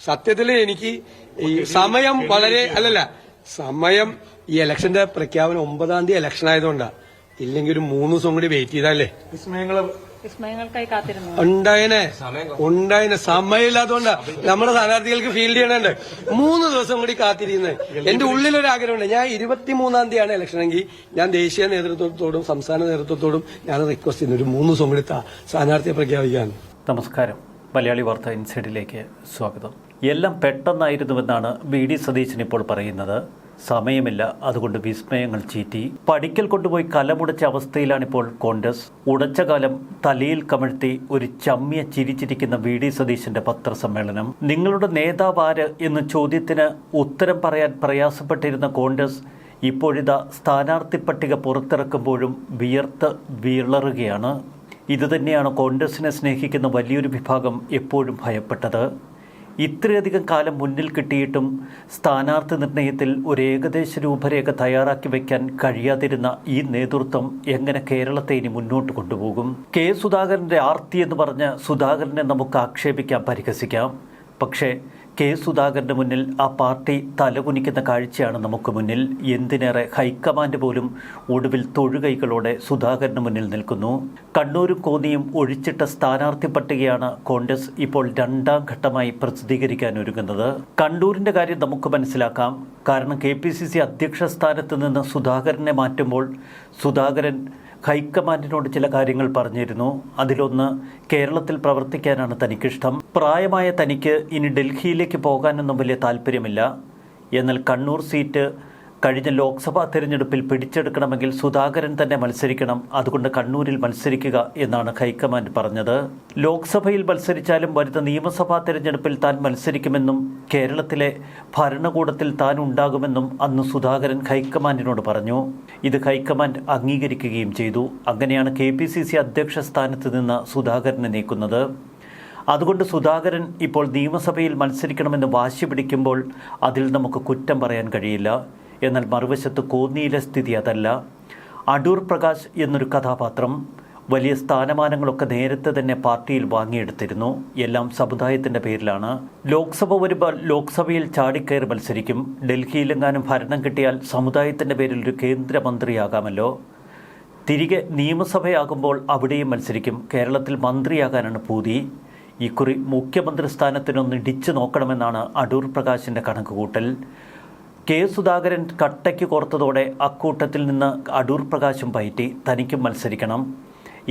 സത്യത്തിൽ എനിക്ക് ഈ സമയം വളരെ സമയം ഈ ഇലക്ഷന്റെ പ്രഖ്യാപനം 9-ാം തീയതി ഇലക്ഷൻ ആയതുകൊണ്ടാ. ഇല്ലെങ്കിൽ ഒരു 3 ദിവസം കൂടി വെയിറ്റ് ചെയ്താലേ വിസ്മയങ്ങൾക്കായി കാത്തിരുന്നു ഉണ്ടായനെ സമയമില്ലാത്തതുകൊണ്ടാ നമ്മുടെ സ്ഥാനാർത്ഥികൾക്ക് ഫീൽഡ് ചെയ്യണുണ്ട്. 3 ദിവസം കൂടി കാത്തിരിക്കുന്നത് എന്റെ ഉള്ളിലൊരാഗ്രഹമുണ്ട്. ഞാൻ 23-ാം തീയതിയാണ് ഇലക്ഷനെങ്കിൽ ഞാൻ ദേശീയ നേതൃത്വത്തോടും സംസ്ഥാന നേതൃത്വത്തോടും ഞാൻ റിക്വസ്റ്റ് ചെയ്യുന്നു, ഒരു 3 ദിവസം കൂടി സ്ഥാനാർത്ഥിയെ പ്രഖ്യാപിക്കാൻ. നമസ്കാരം. മലയാളി വാർത്ത ഇൻസൈഡിലേക്ക് സ്വാഗതം. എല്ലാം പെട്ടെന്നായിരുന്നുവെന്നാണ് VD സതീശൻ ഇപ്പോൾ പറയുന്നത്. സമയമില്ല, അതുകൊണ്ട് വിസ്മയങ്ങൾ ചീറ്റി. പഠിക്കൽ കൊണ്ടുപോയി കലമുടച്ച അവസ്ഥയിലാണിപ്പോൾ കോൺഗ്രസ്. ഉടച്ച കാലം തലയിൽ കമഴ്ത്തി ഒരു ചമ്മിയ ചിരിച്ചിരിക്കുന്ന VD സതീശന്റെ പത്രസമ്മേളനം. നിങ്ങളുടെ നേതാവ് ആര് എന്ന ചോദ്യത്തിന് ഉത്തരം പറയാൻ പ്രയാസപ്പെട്ടിരുന്ന കോൺഗ്രസ് ഇപ്പോഴിതാ സ്ഥാനാർത്ഥി പട്ടിക പുറത്തിറക്കുമ്പോഴും വിയർത്ത് വിളറുകയാണ്. ഇതുതന്നെയാണ് കോൺഗ്രസിനെ സ്നേഹിക്കുന്ന വലിയൊരു വിഭാഗം എപ്പോഴും ഭയപ്പെട്ടത്. ഇത്രയധികം കാലം മുന്നിൽ കിട്ടിയിട്ടും സ്ഥാനാർത്ഥി നിർണയത്തിൽ ഒരു ഏകദേശ രൂപരേഖ തയ്യാറാക്കി വയ്ക്കാൻ കഴിയാതിരുന്ന ഈ നേതൃത്വം എങ്ങനെ കേരളത്തെ ഇനി മുന്നോട്ട് കൊണ്ടുപോകും? കെ സുധാകരൻ്റെ ആർത്തി എന്ന് പറഞ്ഞ് സുധാകരനെ നമുക്ക് ആക്ഷേപിക്കാം, പരിഹസിക്കാം. പക്ഷേ കെ സുധാകരൻ്റെ മുന്നിൽ ആ പാർട്ടി തലകുനിക്കുന്ന കാഴ്ചയാണ് നമുക്ക് മുന്നിൽ. എന്തിനേറെ ഹൈക്കമാൻഡ് പോലും ഒടുവിൽ തൊഴുകൈകളോടെ സുധാകരന് മുന്നിൽ നിൽക്കുന്നു. കണ്ണൂരും കോന്നിയും ഒഴിച്ചിട്ട സ്ഥാനാർത്ഥി പട്ടികയാണ് കോൺഗ്രസ് ഇപ്പോൾ 2ാം ഘട്ടമായി പ്രസിദ്ധീകരിക്കാൻ ഒരുങ്ങുന്നത്. കണ്ണൂരിൻ്റെ കാര്യം നമുക്ക് മനസ്സിലാക്കാം. കാരണം KPCC അധ്യക്ഷ സ്ഥാനത്ത് നിന്ന് സുധാകരനെ മാറ്റുമ്പോൾ സുധാകരൻ ഹൈക്കമാൻഡിനോട് ചില കാര്യങ്ങൾ പറഞ്ഞിരുന്നു. അതിലൊന്ന്, കേരളത്തിൽ പ്രവർത്തിക്കാനാണ് തനിക്കിഷ്ടം. പ്രായമായ തനിക്ക് ഇനി ഡൽഹിയിലേക്ക് പോകാനൊന്നും വലിയ താല്പര്യമില്ല. എന്നാൽ കണ്ണൂർ സീറ്റ് കഴിഞ്ഞ ലോക്സഭാ തെരഞ്ഞെടുപ്പിൽ പിടിച്ചെടുക്കണമെങ്കിൽ സുധാകരൻ തന്നെ മത്സരിക്കണം, അതുകൊണ്ട് കണ്ണൂരിൽ മത്സരിക്കുക എന്നാണ് ഹൈക്കമാൻഡ് പറഞ്ഞത്. ലോക്സഭയിൽ മത്സരിച്ചാലും വരുന്ന നിയമസഭാ തെരഞ്ഞെടുപ്പിൽ താൻ മത്സരിക്കുമെന്നും കേരളത്തിലെ ഭരണകൂടത്തിൽ താൻ ഉണ്ടാകുമെന്നും അന്ന് സുധാകരൻ ഹൈക്കമാൻഡിനോട് പറഞ്ഞു. ഇത് ഹൈക്കമാൻഡ് അംഗീകരിക്കുകയും ചെയ്തു. അങ്ങനെയാണ് KPCC അധ്യക്ഷ സ്ഥാനത്ത് നിന്ന് സുധാകരനെ നീക്കുന്നത്. അതുകൊണ്ട് സുധാകരൻ ഇപ്പോൾ നിയമസഭയിൽ മത്സരിക്കണമെന്ന് വാശി പിടിക്കുമ്പോൾ അതിൽ നമുക്ക് കുറ്റം പറയാൻ കഴിയില്ല. എന്നാൽ മറുവശത്ത് കോന്നിയിലെ സ്ഥിതി അതല്ല. അടൂർ പ്രകാശ് എന്നൊരു കഥാപാത്രം വലിയ സ്ഥാനമാനങ്ങളൊക്കെ നേരത്തെ തന്നെ പാർട്ടിയിൽ വാങ്ങിയെടുത്തിരുന്നു. എല്ലാം സമുദായത്തിൻ്റെ പേരിലാണ്. ലോക്സഭ വരുമ്പോൾ ലോക്സഭയിൽ ചാടിക്കയറി മത്സരിക്കും. ഡൽഹിയിലെങ്ങാനും ഭരണം കിട്ടിയാൽ സമുദായത്തിൻ്റെ പേരിൽ ഒരു കേന്ദ്രമന്ത്രിയാകാമല്ലോ. തിരികെ നിയമസഭയാകുമ്പോൾ അവിടെയും മത്സരിക്കും. കേരളത്തിൽ മന്ത്രിയാകാനാണ് പൂതി. ഇക്കുറി മുഖ്യമന്ത്രി സ്ഥാനത്തിനൊന്ന് ഇടിച്ചു നോക്കണമെന്നാണ് അടൂർ പ്രകാശിൻ്റെ കണക്കുകൂട്ടൽ. കെ സുധാകരൻ കട്ടയ്ക്ക് കോർത്തതോടെ അക്കൂട്ടത്തിൽ നിന്ന് അടൂർ പ്രകാശും പയറ്റി തനിക്കും മത്സരിക്കണം,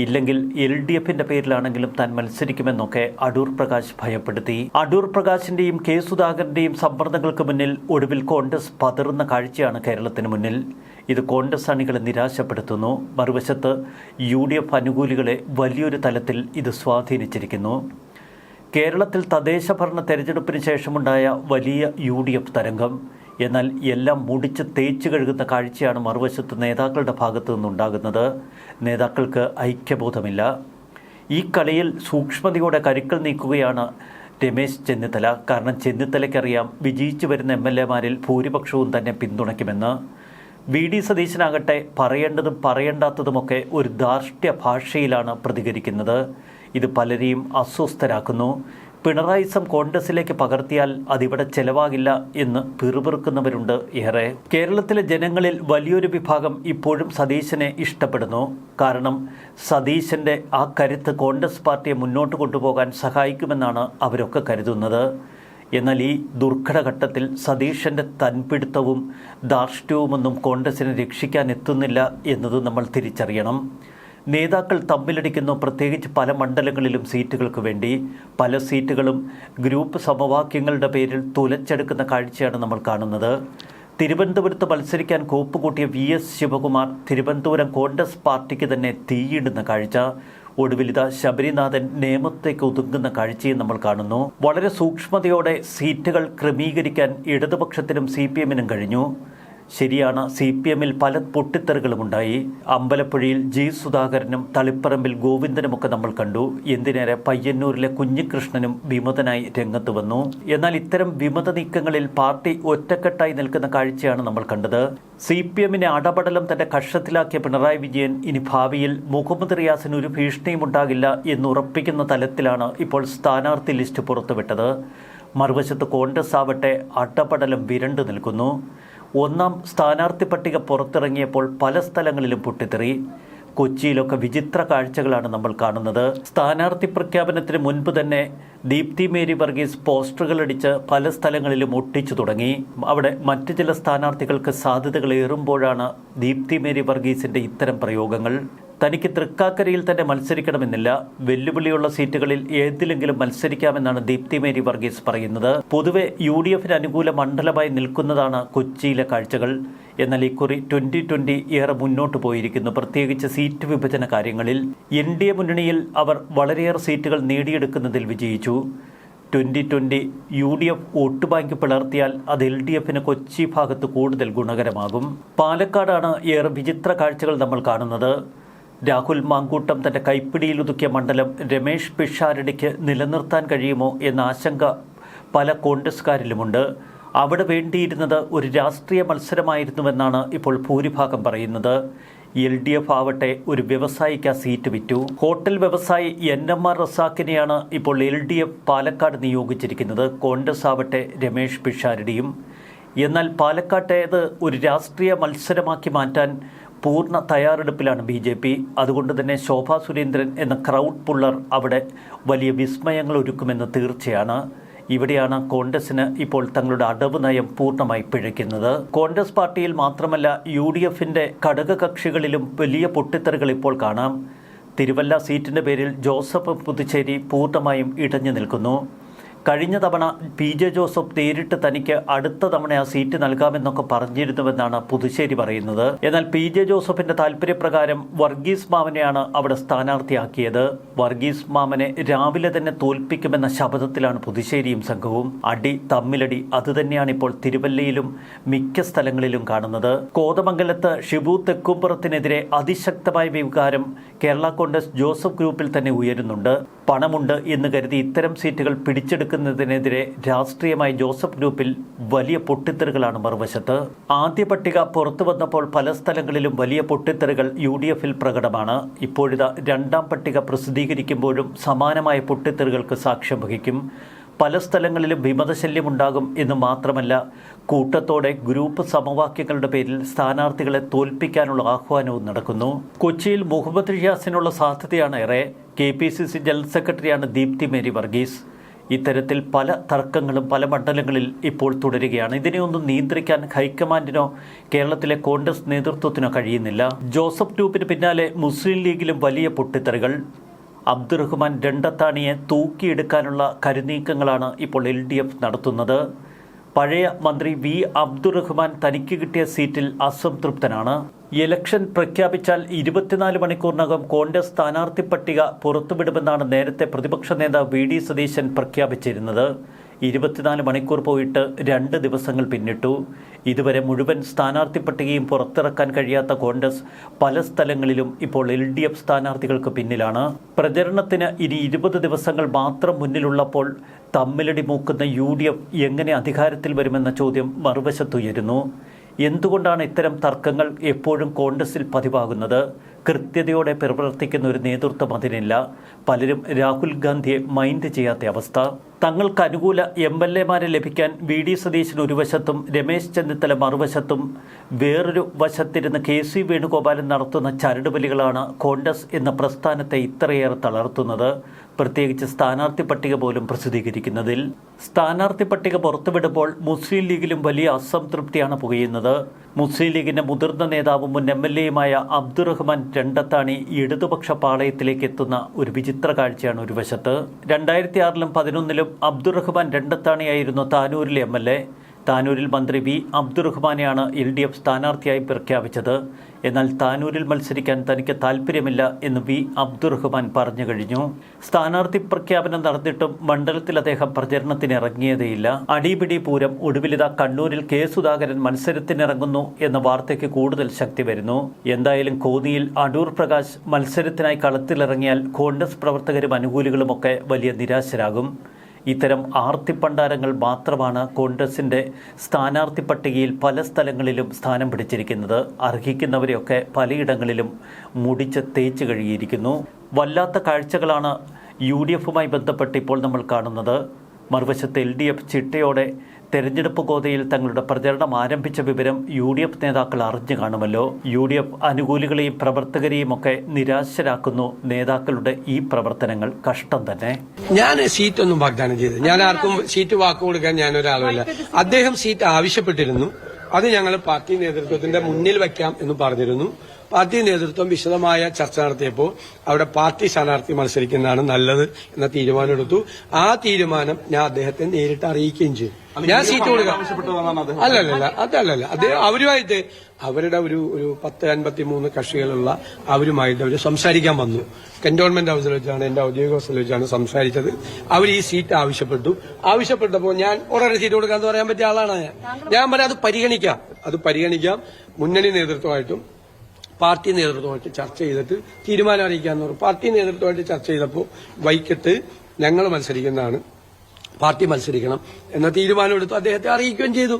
ഇല്ലെങ്കിൽ LDFിൻ്റെ പേരിലാണെങ്കിലും താൻ മത്സരിക്കുമെന്നൊക്കെ അടൂർ പ്രകാശ് ഭയപ്പെടുത്തി. അടൂർ പ്രകാശിൻ്റെയും കെ സുധാകരൻ്റെയും സമ്മർദ്ദങ്ങൾക്ക് മുന്നിൽ ഒടുവിൽ കോൺഗ്രസ് പതറുന്ന കാഴ്ചയാണ് കേരളത്തിന് മുന്നിൽ. ഇത് കോൺഗ്രസ് അണികളെ നിരാശപ്പെടുത്തുന്നു. മറുവശത്ത് UDF അനുകൂലികളെ വലിയൊരു തലത്തിൽ ഇത് സ്വാധീനിച്ചിരിക്കുന്നു. കേരളത്തിൽ തദ്ദേശ ഭരണ തെരഞ്ഞെടുപ്പിന് ശേഷമുണ്ടായ വലിയ UDF തരംഗം. എന്നാൽ എല്ലാം മുടിച്ച് തേച്ചു കഴുകുന്ന കാഴ്ചയാണ് മറുവശത്ത് നേതാക്കളുടെ ഭാഗത്തു നിന്നുണ്ടാകുന്നത്. നേതാക്കൾക്ക് ഐക്യബോധമില്ല. ഈ കളിയിൽ സൂക്ഷ്മതയോടെ കരുക്കൾ നീക്കുകയാണ് രമേശ് ചെന്നിത്തല. കാരണം ചെന്നിത്തലയ്ക്കറിയാം വിജയിച്ചു വരുന്ന MLAമാരിൽ ഭൂരിപക്ഷവും തന്നെ പിന്തുണയ്ക്കുമെന്ന്. VD സതീശനാകട്ടെ പറയേണ്ടതും പറയേണ്ടാത്തതുമൊക്കെ ഒരു ധാർഷ്ട്യ ഭാഷയിലാണ് പ്രതികരിക്കുന്നത്. ഇത് പലരെയും അസ്വസ്ഥരാക്കുന്നു. പിണറായിസം കോൺഗ്രസിലേക്ക് പകർത്തിയാൽ അതിവിടെ ചെലവാകില്ല എന്ന് പിറുപിറുക്കുന്നവരുണ്ട് ഏറെ. കേരളത്തിലെ ജനങ്ങളിൽ വലിയൊരു വിഭാഗം ഇപ്പോഴും സതീശനെ ഇഷ്ടപ്പെടുന്നു. കാരണം സതീശൻ്റെ ആ കരുത്ത് കോൺഗ്രസ് പാർട്ടിയെ മുന്നോട്ട് കൊണ്ടുപോകാൻ സഹായിക്കുമെന്നാണ് അവരൊക്കെ കരുതുന്നത്. എന്നാൽ ഈ ദുർഘടഘട്ടത്തിൽ സതീശൻ്റെ തൻപിടുത്തവും ധാർഷ്ട്യവുമൊന്നും കോൺഗ്രസിനെ രക്ഷിക്കാൻ എത്തുന്നില്ല എന്നത് നമ്മൾ തിരിച്ചറിയണം. നേതാക്കൾ തമ്മിലടിക്കുന്നു. പ്രത്യേകിച്ച് പല മണ്ഡലങ്ങളിലും സീറ്റുകൾക്ക് വേണ്ടി. പല സീറ്റുകളും ഗ്രൂപ്പ് സമവാക്യങ്ങളുടെ പേരിൽ തുലച്ചെടുക്കുന്ന കാഴ്ചയാണ് നമ്മൾ കാണുന്നത്. തിരുവനന്തപുരത്ത് മത്സരിക്കാൻ കോപ്പുകൂട്ടിയ VS ശിവകുമാർ തിരുവനന്തപുരം കോൺഗ്രസ് പാർട്ടിക്ക് തന്നെ തീയിടുന്ന കാഴ്ച. ഒടുവിലിത ശബരിനാഥൻ നിയമത്തേക്ക് ഒതുങ്ങുന്ന കാഴ്ചയും നമ്മൾ കാണുന്നു. വളരെ സൂക്ഷ്മതയോടെ സീറ്റുകൾ ക്രമീകരിക്കാൻ ഇടതുപക്ഷത്തിനും CPMനും കഴിഞ്ഞു. ശരിയാണ്, CPMൽ പല പൊട്ടിത്തെറികളുമുണ്ടായി. അമ്പലപ്പുഴയിൽ G സുധാകരനും തളിപ്പറമ്പിൽ ഗോവിന്ദനുമൊക്കെ നമ്മൾ കണ്ടു. എന്തിനേറെ പയ്യന്നൂരിലെ കുഞ്ഞികൃഷ്ണനും വിമതനായി രംഗത്ത് വന്നു. എന്നാൽ ഇത്തരം വിമത നീക്കങ്ങളിൽ പാർട്ടി ഒറ്റക്കെട്ടായി നിൽക്കുന്ന കാഴ്ചയാണ് നമ്മൾ കണ്ടത്. CPMനെ അടപടലം തന്റെ കക്ഷത്തിലാക്കിയ പിണറായി വിജയൻ ഇനി ഭാവിയിൽ മുഹമ്മദ് റിയാസിന് ഒരു ഭീഷണിയും ഉണ്ടാകില്ല എന്നുറപ്പിക്കുന്ന തലത്തിലാണ് ഇപ്പോൾ സ്ഥാനാർത്ഥി ലിസ്റ്റ് പുറത്തുവിട്ടത്. മറുവശത്ത് കോൺഗ്രസ് ആവട്ടെ അട്ടപടലം വിരണ്ടു നിൽക്കുന്നു. ഒന്നാം സ്ഥാനാർത്ഥി പട്ടിക പുറത്തിറങ്ങിയപ്പോൾ പല സ്ഥലങ്ങളിലും പൊട്ടിത്തെറി. കൊച്ചിയിലൊക്കെ വിചിത്ര കാഴ്ചകളാണ് നമ്മൾ കാണുന്നത്. സ്ഥാനാർത്ഥി പ്രഖ്യാപനത്തിന് മുൻപ് തന്നെ ദീപ്തി മേരി വർഗീസ് പോസ്റ്ററുകൾ അടിച്ച് പല സ്ഥലങ്ങളിലും ഒട്ടിച്ചു തുടങ്ങി. അവിടെ മറ്റു ചില സ്ഥാനാർത്ഥികൾക്ക് സാധ്യതകൾ ഏറുമ്പോഴാണ് ദീപ്തി മേരി വർഗീസിന്റെ ഇത്തരം പ്രയോഗങ്ങൾ. തനിക്ക് തൃക്കാക്കരയിൽ തന്നെ മത്സരിക്കണമെന്നില്ല, വെല്ലുവിളിയുള്ള സീറ്റുകളിൽ ഏതിലെങ്കിലും മത്സരിക്കാമെന്നാണ് ദീപ്തി മേരി വർഗീസ് പറയുന്നത്. പൊതുവെ UDF അനുകൂല മണ്ഡലമായി നിൽക്കുന്നതാണ് കൊച്ചിയിലെ കാഴ്ചകൾ. എന്നാൽ ഇക്കുറി 2020 ഏറെ മുന്നോട്ട് പോയിരിക്കുന്നു, പ്രത്യേകിച്ച് സീറ്റ് വിഭജന കാര്യങ്ങളിൽ. NDA മുന്നണിയിൽ അവർ വളരെയേറെ സീറ്റുകൾ നേടിയെടുക്കുന്നതിൽ വിജയിച്ചു. 2020 UDF വോട്ട് ബാങ്ക് പിളർത്തിയാൽ അത് LDFന് കൊച്ചി ഭാഗത്ത് കൂടുതൽ ഗുണകരമാകും. പാലക്കാടാണ് ഏറെ വിചിത്ര കാഴ്ചകൾ നമ്മൾ കാണുന്നത്. രാഹുൽ മാങ്കൂട്ടം തന്റെ കൈപ്പിടിയിലൊതുക്കിയ മണ്ഡലം രമേശ് പിഷാരടിക്ക് നിലനിർത്താൻ കഴിയുമോ എന്ന ആശങ്ക പല കോൺഗ്രസ്സുകാരിലുമുണ്ട്. അവിടെ വേണ്ടിയിരുന്നത് ഒരു രാഷ്ട്രീയ മത്സരമായിരുന്നുവെന്നാണ് ഇപ്പോൾ ഭൂരിഭാഗം പറയുന്നത്. LDF ആവട്ടെ ഒരു വ്യവസായിക്ക് ആ സീറ്റ് വിറ്റു. ഹോട്ടൽ വ്യവസായി NMR റസാക്കിനെയാണ് ഇപ്പോൾ LDF പാലക്കാട് നിയോഗിച്ചിരിക്കുന്നത്. കോൺഗ്രസ് ആവട്ടെ രമേശ് പിഷാരടിയും. എന്നാൽ പാലക്കാട്ടേത് ഒരു രാഷ്ട്രീയ മത്സരമാക്കി മാറ്റാൻ പൂർണ്ണ തയ്യാറെടുപ്പിലാണ് BJP. അതുകൊണ്ട് തന്നെ ശോഭാ സുരേന്ദ്രൻ എന്ന ക്രൗഡ് പുള്ളർ അവിടെ വലിയ വിസ്മയങ്ങൾ ഒരുക്കുമെന്ന് തീർച്ചയാണ്. ഇവിടെയാണ് കോൺഗ്രസിന് ഇപ്പോൾ തങ്ങളുടെ അടവ് നയം പൂർണ്ണമായി പിഴയ്ക്കുന്നത്. കോൺഗ്രസ് പാർട്ടിയിൽ മാത്രമല്ല UDFന്റെ ഘടകകക്ഷികളിലും വലിയ പൊട്ടിത്തെറികൾ ഇപ്പോൾ കാണാം. തിരുവല്ല സീറ്റിന്റെ പേരിൽ ജോസഫ് പുതുച്ചേരി പൂർണ്ണമായും ഇടഞ്ഞു നിൽക്കുന്നു. കഴിഞ്ഞ തവണ PJ ജോസഫ് നേരിട്ട് തനിക്ക് അടുത്ത തവണ ആ സീറ്റ് നൽകാമെന്നൊക്കെ പറഞ്ഞിരുന്നുവെന്നാണ് പുതുശ്ശേരി പറയുന്നത്. എന്നാൽ PJ ജോസഫിന്റെ താല്പര്യപ്രകാരം വർഗീസ് മാമനെയാണ് അവിടെ സ്ഥാനാർത്ഥിയാക്കിയത്. വർഗീസ് മാമനെ രാവിലെ തന്നെ തോൽപ്പിക്കുമെന്ന ശപഥത്തിലാണ് പുതുശ്ശേരിയും സംഘവും. അടി തമ്മിലടി അതുതന്നെയാണ് ഇപ്പോൾ തിരുവല്ലയിലും മിക്ക സ്ഥലങ്ങളിലും കാണുന്നത്. കോതമംഗലത്ത് ഷിബു തെക്കുംപുറത്തിനെതിരെ അതിശക്തമായ വികാരം കേരള കോൺഗ്രസ് ജോസഫ് ഗ്രൂപ്പിൽ തന്നെ ഉയരുന്നുണ്ട്. പണമുണ്ട് എന്ന് കരുതി ഇത്തരം സീറ്റുകൾ പിടിച്ചെടുക്കുന്നതിനെതിരെ രാഷ്ട്രീയമായി ജോസഫ് ഗ്രൂപ്പിൽ വലിയ പൊട്ടിത്തെറികളാണ് മറുവശത്ത്. ആദ്യ പട്ടിക പുറത്തു വന്നപ്പോൾ പല സ്ഥലങ്ങളിലും വലിയ പൊട്ടിത്തെറികൾ UDFൽ പ്രകടമാണ്. ഇപ്പോഴിതാ രണ്ടാം പട്ടിക പ്രസിദ്ധീകരിക്കുമ്പോഴും സമാനമായ പൊട്ടിത്തെറികൾക്ക് സാക്ഷ്യം വഹിക്കും. പല സ്ഥലങ്ങളിലും വിമതശല്യമുണ്ടാകും എന്ന് മാത്രമല്ല, കൂട്ടത്തോടെ ഗ്രൂപ്പ് സമവാക്യങ്ങളുടെ പേരിൽ സ്ഥാനാർത്ഥികളെ തോൽപ്പിക്കാനുള്ള ആഹ്വാനവും നടക്കുന്നു. കൊച്ചിയിൽ മുഹമ്മദ് റിയാസിനുള്ള സാധ്യതയാണ് ഏറെ. KPCC ജനറൽ സെക്രട്ടറിയാണ് ദീപ്തി മേരി വർഗീസ്. ഇത്തരത്തിൽ പല തർക്കങ്ങളും പല മണ്ഡലങ്ങളിൽ ഇപ്പോൾ തുടരുകയാണ്. ഇതിനെയൊന്നും നിയന്ത്രിക്കാൻ ഹൈക്കമാൻഡിനോ കേരളത്തിലെ കോൺഗ്രസ് നേതൃത്വത്തിനോ കഴിയുന്നില്ല. ജോസഫ് ഗ്രൂപ്പിന് പിന്നാലെ മുസ്ലിം ലീഗിലും വലിയ പൊട്ടിത്തെറികൾ. അബ്ദുറഹ്മാൻ രണ്ടത്താണിയെ തൂക്കിയെടുക്കാനുള്ള കരുനീക്കങ്ങളാണ് ഇപ്പോൾ LDF നടത്തുന്നത്. പഴയ മന്ത്രി V അബ്ദുറഹ്മാൻ തനിക്ക് കിട്ടിയ സീറ്റിൽ അസംതൃപ്തനാണ്. ഇലക്ഷൻ പ്രഖ്യാപിച്ചാൽ 24 മണിക്കൂറിനകം കോൺഗ്രസ് സ്ഥാനാർത്ഥി പട്ടിക പുറത്തുവിടുമെന്നാണ് നേരത്തെ പ്രതിപക്ഷ നേതാവ് VD സതീശൻ പ്രഖ്യാപിച്ചിരുന്നത്. 24 മണിക്കൂർ പോയിട്ട് 2 ദിവസങ്ങൾ പിന്നിട്ടു. ഇതുവരെ മുഴുവൻ സ്ഥാനാർത്ഥി പട്ടികയും പുറത്തിറക്കാൻ കഴിയാത്ത കോൺഗ്രസ് പല സ്ഥലങ്ങളിലും ഇപ്പോൾ LDF സ്ഥാനാർത്ഥികൾക്ക് പിന്നിലാണ്. പ്രചരണത്തിന് ഇനി 20 ദിവസങ്ങൾ മാത്രം മുന്നിലുള്ളപ്പോൾ തമ്മിലടി മൂക്കുന്ന UDF എങ്ങനെ അധികാരത്തിൽ വരുമെന്ന ചോദ്യം മറുവശത്തുയരുന്നു. എന്തുകൊണ്ടാണ് ഇത്തരം തർക്കങ്ങൾ എപ്പോഴും കോൺഗ്രസിൽ പതിവാകുന്നത്? കൃത്യതയോടെ പ്രവർത്തിക്കുന്ന ഒരു നേതൃത്വം അതിനില്ല. പലരും രാഹുൽ ഗാന്ധിയെ മൈൻഡ് ചെയ്യാത്ത അവസ്ഥ. തങ്ങൾക്ക് അനുകൂല MLAമാരെ ലഭിക്കാൻ VD സതീശൻ ഒരു വശത്തും രമേശ് ചെന്നിത്തല മറുവശത്തും വേറൊരു വശത്തിരുന്ന് KC വേണുഗോപാലൻ നടത്തുന്ന ചരടുവലികളാണ് കോൺഗ്രസ് എന്ന പ്രസ്ഥാനത്തെ ഇത്രയേറെ തളർത്തുന്നത്. പ്രത്യേകിച്ച് സ്ഥാനാർത്ഥി പട്ടിക പോലും പ്രസിദ്ധീകരിക്കുന്നതിൽ. സ്ഥാനാർത്ഥി പട്ടിക പുറത്തുവിടുമ്പോൾ മുസ്ലിം ലീഗിലും വലിയ അസംതൃപ്തിയാണ് പുകയുന്നത്. മുസ്ലിം ലീഗിന്റെ മുതിർന്ന നേതാവും മുൻ MLAയുമായ അബ്ദുറഹ്മാൻ രണ്ടത്താണി ഇടതുപക്ഷ പാളയത്തിലേക്ക് എത്തുന്ന ഒരു വിചിത്ര കാഴ്ചയാണ് ഒരു വശത്ത്. 2006ലും 2011ലും അബ്ദുറഹ്മാൻ രണ്ടത്താണിയായിരുന്നു താനൂരിലെ MLA. താനൂരിൽ മന്ത്രി V അബ്ദുറഹ്മാനെയാണ് LDF സ്ഥാനാർത്ഥിയായി പ്രഖ്യാപിച്ചത്. എന്നാൽ താനൂരിൽ മത്സരിക്കാൻ തനിക്ക് താല്പര്യമില്ല എന്ന് V അബ്ദുറഹ്മാൻ പറഞ്ഞു കഴിഞ്ഞു. സ്ഥാനാർത്ഥി പ്രഖ്യാപനം നടന്നിട്ടും മണ്ഡലത്തിൽ അദ്ദേഹം പ്രചരണത്തിനിറങ്ങിയതേയില്ല. അടിപിടി പൂരം. ഒടുവിലിത കണ്ണൂരിൽ K സുധാകരൻ മത്സരത്തിനിറങ്ങുന്നു എന്ന വാർത്തയ്ക്ക് കൂടുതൽ ശക്തി വരുന്നു. എന്തായാലും കോന്നിയിൽ അടൂർ പ്രകാശ് മത്സരത്തിനായി കളത്തിലിറങ്ങിയാൽ കോൺഗ്രസ് പ്രവർത്തകരും അനുകൂലികളുമൊക്കെ വലിയ നിരാശരാകും. ഇത്തരം ആർത്തിപ്പണ്ടാരങ്ങൾ മാത്രമാണ് കോൺഗ്രസിൻ്റെ സ്ഥാനാർത്ഥി പട്ടികയിൽ പല സ്ഥലങ്ങളിലും സ്ഥാനം പിടിച്ചിരിക്കുന്നത്. അർഹിക്കുന്നവരെയൊക്കെ പലയിടങ്ങളിലും മുടിച്ച് തേച്ച് കഴുകിയിരിക്കുന്നു. വല്ലാത്ത കാഴ്ചകളാണ് UDFുമായി ബന്ധപ്പെട്ട് ഇപ്പോൾ നമ്മൾ കാണുന്നത്. മറുവശത്ത് LDF ചിട്ടയോടെ തെരഞ്ഞെടുപ്പ് ഗോതയിൽ തങ്ങളുടെ പ്രചരണം ആരംഭിച്ച വിവരം UDF നേതാക്കൾ അറിഞ്ഞു കാണുമല്ലോ. UDF അനുകൂലികളെയും പ്രവർത്തകരെയും ഒക്കെ നിരാശരാക്കുന്നു നേതാക്കളുടെ ഈ പ്രവർത്തനങ്ങൾ. കഷ്ടം തന്നെ. ഞാൻ സീറ്റൊന്നും വാഗ്ദാനം ചെയ്തു. ഞാൻ ആർക്കും സീറ്റ് വാക്ക് കൊടുക്കാൻ ഞാനൊരാളുമില്ല. അദ്ദേഹം സീറ്റ് ആവശ്യപ്പെട്ടിരുന്നു. അത് ഞങ്ങൾ പാർട്ടി നേതൃത്വത്തിന്റെ മുന്നിൽ വയ്ക്കാം എന്ന് പറഞ്ഞിരുന്നു. പാർട്ടി നേതൃത്വം വിശദമായ ചർച്ച നടത്തിയപ്പോൾ അവിടെ പാർട്ടി സ്ഥാനാർത്ഥി മത്സരിക്കുന്നതാണ് നല്ലത് എന്ന തീരുമാനമെടുത്തു. ആ തീരുമാനം ഞാൻ അദ്ദേഹത്തെ നേരിട്ട് അറിയിക്കുകയും ചെയ്തു. ഞാൻ സീറ്റ് കൊടുക്കാം. അല്ലല്ല അദ്ദേഹം അവരുമായിട്ട് അവരുടെ ഒരു 10-53 കക്ഷികളുള്ള അവരുമായിട്ട് അവർ സംസാരിക്കാൻ വന്നു. കന്റോൺമെന്റ് ഹൌസിൽ വെച്ചാണ്, എന്റെ ഔദ്യോഗിക ഹൌസിൽ വെച്ചാണ് സംസാരിച്ചത്. അവർ ഈ സീറ്റ് ആവശ്യപ്പെട്ടപ്പോൾ ഞാൻ ഉടനെ സീറ്റ് കൊടുക്കാന്ന് പറയാൻ പറ്റിയ ആളാണ് ഞാൻ പറയാം അത് പരിഗണിക്കാം. മുന്നണി നേതൃത്വമായിട്ടും പാർട്ടി നേതൃത്വമായിട്ട് ചർച്ച ചെയ്തിട്ട് തീരുമാനം അറിയിക്കാന്ന് പറഞ്ഞു. പാർട്ടി നേതൃത്വമായിട്ട് ചർച്ച ചെയ്തപ്പോൾ വൈകിട്ട് ഞങ്ങൾ മത്സരിക്കുന്നതാണ്, പാർട്ടി മത്സരിക്കണം എന്ന തീരുമാനമെടുത്തു. അദ്ദേഹത്തെ അറിയിക്കുകയും ചെയ്തു.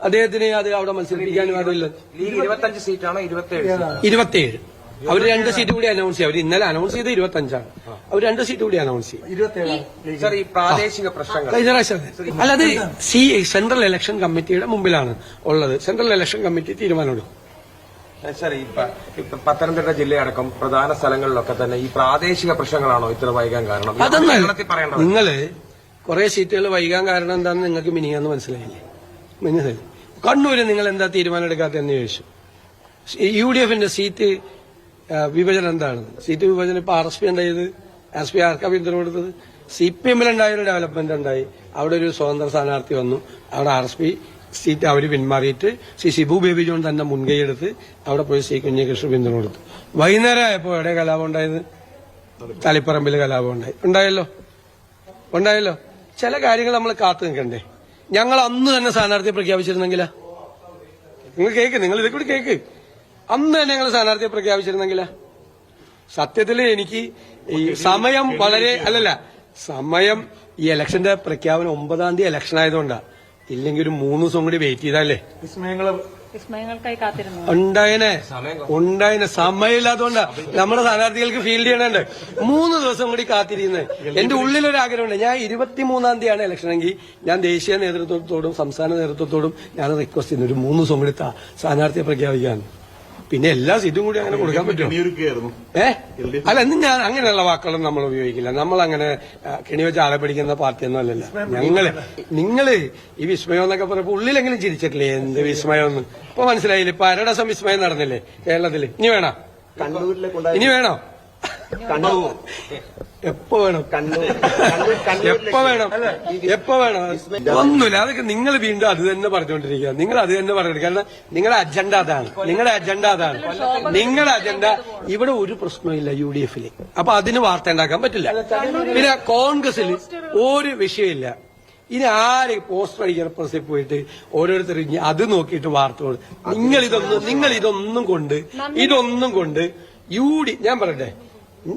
അദ്ദേഹത്തിന് അത് അവിടെ മത്സരിപ്പിക്കാനും അറിയില്ല. 25 സീറ്റാണോ 27? അവർ 2 സീറ്റ് കൂടി അനൗൺസ് ചെയ്യും. അവർ ഇന്നലെ അനൗൺസ് ചെയ്ത് 25ആണ്. അവർ 2 സീറ്റ് കൂടി അനൗൺസ് ചെയ്യും. 27 ഈ പ്രാദേശിക പ്രശ്നങ്ങൾ അല്ലാതെ സെൻട്രൽ ഇലക്ഷൻ കമ്മിറ്റിയുടെ മുമ്പിലാണ് ഉള്ളത്. സെൻട്രൽ ഇലക്ഷൻ കമ്മിറ്റി തീരുമാനമെടുക്കും. സാർ, ഈ പത്തനംതിട്ട ജില്ലയടക്കം പ്രധാന സ്ഥലങ്ങളിലൊക്കെ തന്നെ ഈ പ്രാദേശിക പ്രശ്നങ്ങളാണോ ഇത്ര വൈകാൻ കാരണം? അതൊന്നും നിങ്ങള് കുറെ സീറ്റുകൾ വൈകാൻ കാരണം എന്താണെന്ന് നിങ്ങൾക്ക് മിനിയാന്ന് മനസ്സിലായില്ലേ? കണ്ണൂര് നിങ്ങൾ എന്താ തീരുമാനം എടുക്കാത്തെന്ന് ചോദിച്ചു. UDFന്റെ സീറ്റ് വിഭജനം എന്താണ്? സീറ്റ് വിഭജനം ഇപ്പൊ RSP ഉണ്ടായത്, RSP ആർക്കാ പിന്തുണ കൊടുത്തത്? CPM-ലുണ്ടായ ഒരു ഡെവലപ്മെന്റ് ഉണ്ടായി. അവിടെ ഒരു സ്വതന്ത്ര സ്ഥാനാർത്ഥി വന്നു. അവിടെ RSP സീറ്റ് അവർ പിന്മാറിയിട്ട് ഷിബു ബേബി ജോൺ തന്നെ മുൻകൈയെടുത്ത് അവിടെ പോയി C കുഞ്ഞികൃഷ്ണൻ പിന്തുണ കൊടുത്തു. വൈകുന്നേരം ആയപ്പോ എവിടെ കലാപം ഉണ്ടായത്? തളിപ്പറമ്പിൽ കലാപം ഉണ്ടായല്ലോ. ചില കാര്യങ്ങൾ നമ്മൾ കാത്തു നിൽക്കണ്ടേ? ഞങ്ങൾ അന്ന് തന്നെ സ്ഥാനാർത്ഥിയെ പ്രഖ്യാപിച്ചിരുന്നെങ്കിലാ? നിങ്ങൾ ഇതൊക്കെ കൂടി കേക്ക്. അന്ന് തന്നെ ഞങ്ങൾ സ്ഥാനാർത്ഥിയെ പ്രഖ്യാപിച്ചിരുന്നെങ്കിലാ? സത്യത്തില് എനിക്ക് ഈ സമയം സമയം ഈ ഇലക്ഷന്റെ പ്രഖ്യാപനം 9-ാം തീയതി ഇലക്ഷൻ ആയതുകൊണ്ടാ. ഇല്ലെങ്കിൽ ഒരു 3 ദിവസം കൂടി വെയിറ്റ് ചെയ്താലേ വിസ്മയങ്ങൾക്കായി കാത്തിരുന്നു. ഉണ്ടായതിന് സമയമില്ലാത്തതുകൊണ്ടാ നമ്മുടെ സ്ഥാനാർത്ഥികൾക്ക് ഫീൽഡ് ചെയ്യണുണ്ട്. 3 ദിവസം കൂടി കാത്തിരിക്കുന്നത്. എന്റെ ഉള്ളിലൊരാഗ്രഹമുണ്ട്. ഞാൻ 23-ാം തീയതിയാണ് ഇലക്ഷനെങ്കിൽ ഞാൻ ദേശീയ നേതൃത്വത്തോടും സംസ്ഥാന നേതൃത്വത്തോടും ഞാൻ റിക്വസ്റ്റ് ചെയ്യുന്നു, ഒരു 3 ദിവസം കൂടി സ്ഥാനാർത്ഥിയെ പ്രഖ്യാപിക്കാൻ. പിന്നെ എല്ലാ സീറ്റും കൂടി അങ്ങനെ കൊടുക്കാൻ പറ്റുമോ? അല്ല, ഞാൻ അങ്ങനെയുള്ള വാക്കുകളൊന്നും നമ്മൾ ഉപയോഗിക്കില്ല. നമ്മൾ അങ്ങനെ കെണി വെച്ച് ആളെ പിടിക്കുന്ന പാർട്ടിയൊന്നും അല്ലല്ലോ നിങ്ങള് ഈ വിസ്മയം എന്നൊക്കെ പറയുമ്പോ ഉള്ളിലെങ്കിലും ചിരിച്ചിട്ടില്ലേ? എന്ത് വിസ്മയം എന്ന് ഇപ്പൊ മനസ്സിലായില്ലേ? ഇപ്പൊ അരടസം വിസ്മയം നടന്നില്ലേ കേരളത്തില്? ഇനി വേണോ? എപ്പോ വേണം? ഒന്നുമില്ല. അതൊക്കെ നിങ്ങൾ വീണ്ടും അത് തന്നെ പറഞ്ഞുകൊണ്ടിരിക്കുക. നിങ്ങൾ അത് തന്നെ പറഞ്ഞിരിക്കുക. കാരണം നിങ്ങളുടെ അജണ്ട അതാണ്. നിങ്ങളുടെ അജണ്ട ഇവിടെ ഒരു പ്രശ്നമില്ല UDF-ല്. അപ്പൊ അതിന് വാർത്ത ഉണ്ടാക്കാൻ പറ്റില്ല. പിന്നെ കോൺഗ്രസിൽ ഒരു വിഷയമില്ല. ഇനി ആര് പോസ്റ്റർ അടിക്കുന്ന പ്രസിൽ പോയിട്ട് ഓരോരുത്തർ അത് നോക്കിയിട്ട് വാർത്ത കൊടുക്കും. നിങ്ങൾ ഇതൊന്നും കൊണ്ട് ഞാൻ പറയട്ടെ,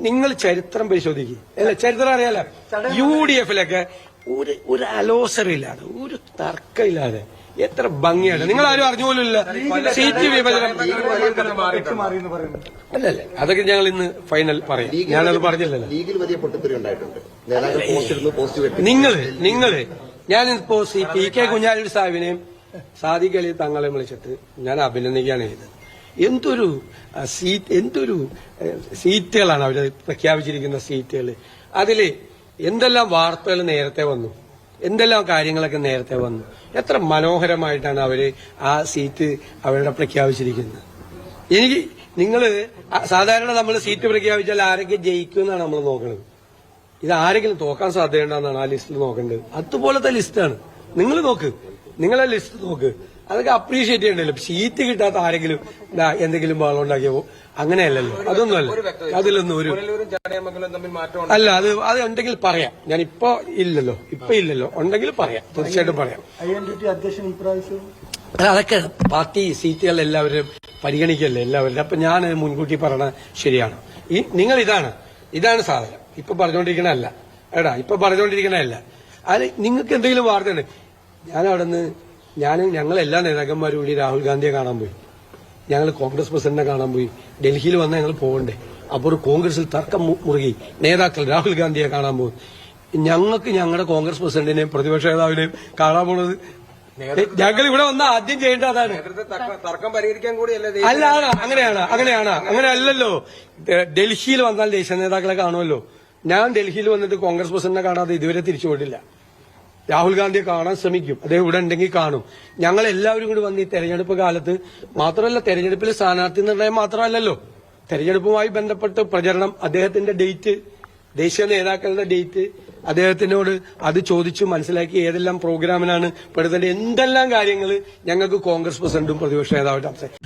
നിങ്ങൾ ചരിത്രം പരിശോധിക്കുക. അല്ല, ചരിത്രം അറിയാലോ. UDF-ലൊക്കെ ഒരു അലോസറില്ലാതെ, ഒരു തർക്കമില്ലാതെ എത്ര ഭംഗിയാണ്. നിങ്ങൾ ആരും അറിഞ്ഞു പോലുമില്ല സീറ്റ് വിഭജനം. അല്ലല്ലേ, അതൊക്കെ ഞങ്ങൾ ഇന്ന് ഫൈനൽ പറയാം. ഞാനത് പറഞ്ഞില്ലല്ലോ. ഞാനിപ്പോ PK കുഞ്ഞാലിക്കുട്ടി സാഹിബിനെയും സാദിഖ് അലി തങ്ങളെ വിളിച്ചിട്ട് ഞാൻ അഭിനന്ദിക്കുകയാണ് ചെയ്തത്. എന്തൊരു സീറ്റുകളാണ് അവർ പ്രഖ്യാപിച്ചിരിക്കുന്ന സീറ്റുകൾ. അതില് എന്തെല്ലാം വാർത്തകൾ നേരത്തെ വന്നു, എന്തെല്ലാം കാര്യങ്ങളൊക്കെ നേരത്തെ വന്നു. എത്ര മനോഹരമായിട്ടാണ് അവര് ആ സീറ്റ് അവരുടെ പ്രഖ്യാപിച്ചിരിക്കുന്നത്. സാധാരണ നമ്മൾ സീറ്റ് പ്രഖ്യാപിച്ചാൽ ആരൊക്കെ ജയിക്കും എന്നാണ് നമ്മൾ നോക്കുന്നത്. ഇത് ആരെങ്കിലും തോക്കാൻ സാധ്യതയുണ്ടെന്നാണ് ആ ലിസ്റ്റിൽ നോക്കേണ്ടത്. അതുപോലത്തെ ലിസ്റ്റാണ്. നിങ്ങളെ ലിസ്റ്റ് നോക്ക്. അതൊക്കെ അപ്രീഷിയേറ്റ് ചെയ്യണ്ടല്ലോ. സീറ്റ് കിട്ടാത്ത ആരെങ്കിലും എന്തെങ്കിലും ബഹളം ഉണ്ടാക്കിയപ്പോ അങ്ങനെയല്ലല്ലോ. അതൊന്നുമല്ല. അതിലൊന്നും അല്ല. അത് ഉണ്ടെങ്കിൽ പറയാം. ഞാൻ ഇപ്പൊ ഇല്ലല്ലോ. ഉണ്ടെങ്കിൽ പറയാം, തീർച്ചയായിട്ടും പറയാം. അതൊക്കെ പാർട്ടി സീറ്റുകൾ എല്ലാവരും പരിഗണിക്കല്ലേ എല്ലാവരും. അപ്പൊ ഞാൻ മുൻകൂട്ടി പറയണ ശരിയാണ്. നിങ്ങൾ ഇതാണ് സാധനം. ഇപ്പൊ പറഞ്ഞുകൊണ്ടിരിക്കണല്ല. അത് നിങ്ങൾക്ക് എന്തെങ്കിലും വാർത്തയുണ്ട്. ഞങ്ങൾ എല്ലാ നേതാക്കന്മാരും കൂടി രാഹുൽ ഗാന്ധിയെ കാണാൻ പോയി. ഞങ്ങൾ കോൺഗ്രസ് പ്രസിഡന്റിനെ കാണാൻ പോയി. ഡൽഹിയിൽ വന്നാൽ ഞങ്ങൾ പോകണ്ടേ? അപ്പോൾ ഒരു കോൺഗ്രസിൽ തർക്കം മുറുകി നേതാക്കൾ രാഹുൽ ഗാന്ധിയെ കാണാൻ പോകും. ഞങ്ങൾക്ക് ഞങ്ങളുടെ കോൺഗ്രസ് പ്രസിഡന്റിനെയും പ്രതിപക്ഷ നേതാവിനെയും കാണാൻ പോണത് ഞങ്ങൾ ഇവിടെ വന്ന ആദ്യം ചെയ്യേണ്ട അതാണ്. തർക്കം പരിഹരിക്കാൻ കൂടിയല്ലേ അല്ല, അങ്ങനെ അല്ലല്ലോ. ഡൽഹിയിൽ വന്നാൽ ദേശീയ നേതാക്കളെ കാണുമല്ലോ. ഞാൻ ഡൽഹിയിൽ വന്നിട്ട് കോൺഗ്രസ് പ്രസിഡന്റിനെ കാണാതെ ഇതുവരെ തിരിച്ചു പോയിട്ടില്ല. രാഹുൽ ഗാന്ധിയെ കാണാൻ ശ്രമിക്കും, അദ്ദേഹം ഇവിടെ ഉണ്ടെങ്കിൽ കാണും. ഞങ്ങൾ എല്ലാവരും കൂടി വന്ന് ഈ തെരഞ്ഞെടുപ്പ് കാലത്ത് മാത്രമല്ല, തെരഞ്ഞെടുപ്പിൽ സ്ഥാനാർത്ഥി നിർണയം മാത്രമല്ലല്ലോ, തെരഞ്ഞെടുപ്പുമായി ബന്ധപ്പെട്ട് പ്രചരണം, അദ്ദേഹത്തിന്റെ ഡേറ്റ്, ദേശീയ നേതാക്കളുടെ ഡേറ്റ്, അദ്ദേഹത്തിനോട് അത് ചോദിച്ചു മനസ്സിലാക്കി ഏതെല്ലാം പ്രോഗ്രാമിനാണ് പെടുത്തേണ്ടത്, എന്തെല്ലാം കാര്യങ്ങൾ ഞങ്ങൾക്ക് കോൺഗ്രസ് പ്രസിഡന്റും പ്രതിപക്ഷ നേതാവായിട്ട് സംസാരിക്കും.